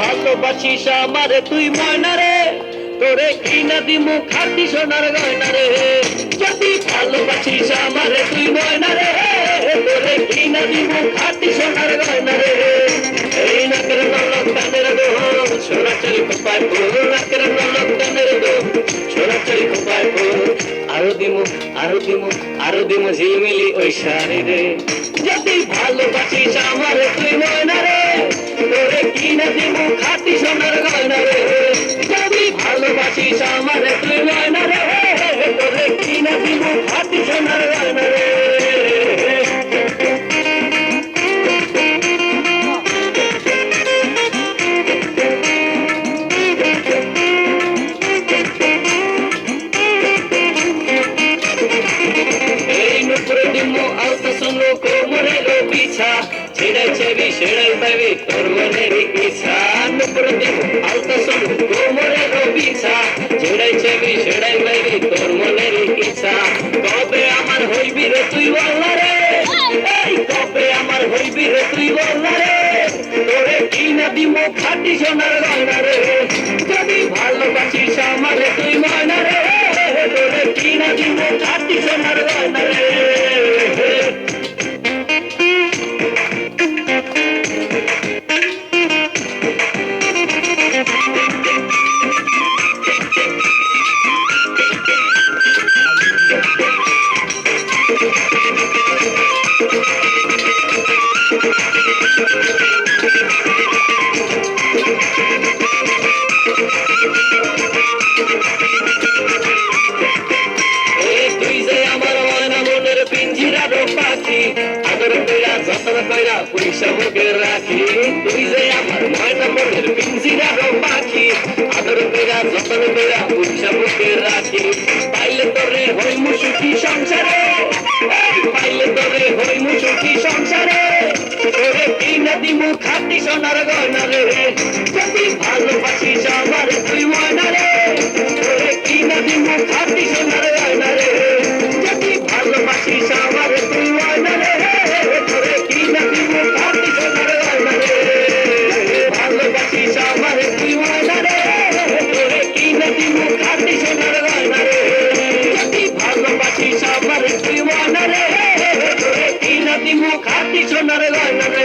ভালোবাসিস আমারে তুই ময়না রে, তোরে কিনা দিমু খাটি সোনার গয়না রে। যদি ভালোবাসিস আমারে তুই ময়না রে, তোরে কিনা দিমু খাটি সোনার গয়না রে। এই নাকের নলক কানের দোল, সোনা চলি খোপায় ফুল, নাকের নলক কানের দোল, সোনা চলি খোপায় ফুল। আরো দিমু আরো দিমু আরো দিমু ঝিলমিলি ওই শাড়ি রে। যদি ভালোবাসিস আমারে তুই ময়না রে, তোরে কিনা দিমু খাটি সোনার গয়না রে। যদি ভালোবাসিস আমারে তুই ময়না রে, তোরে কিনা দিমু খাটি সোনার গয়না রে। এই নুপুরে দিমু আলতা শুনো কোমরের পিছা, ছেড়ে চেবি ছেড়ে পাবি তোর মনের ইচ্ছা। নুপুরে দিমু আলতা শুনো কোমরের পিছা, ছেড়ে চেবি ছেড়ে পাবি তোর মনের ইচ্ছা। কবে আমার হইবি রে তুই বলনা রে, এই কবে আমার হইবি রে তুই বলনা রে। তোরে কিনা দিমু খাটি সোনার গয়না রে। যদি ভালোবাসিস আমারে তুই ময়না রে, তোরে কিনা দিমু খাটি সোনার গয়না রে। আদর কইরা যতন কইরা পয়সা মুখে রাখি, তুই যে আমার ময়না মনের পিঞ্জিরার পাখি। আদর কইরা যতন কইরা পয়সা মুখে রাখি, পাইলে তোরে হইমু সুখী সংসারে, পাইলে তোরে হইমু সুখী সংসারে। তোরে কিনা দিমু খাটি সোনার গয়না রে। যদি ভালোবাসিস আমারে তুই ময়না রে, তোরে কিনা দিমু খাটি সোনার গয়না রে। যদি ভালোবাসিস আমারে তুই ময়না রে, তোরে কিনা দিমু খাটি সোনার গয়না রে। ভালোবাসিস আমারে তুই ময়না রে, তোরে কিনা দিমু খাটি সোনার গয়না রে। যদি ভালোবাসিস আমারে তুই ময়না রে, তোরে কিনা দিমু খাটি সোনার গয়না রে।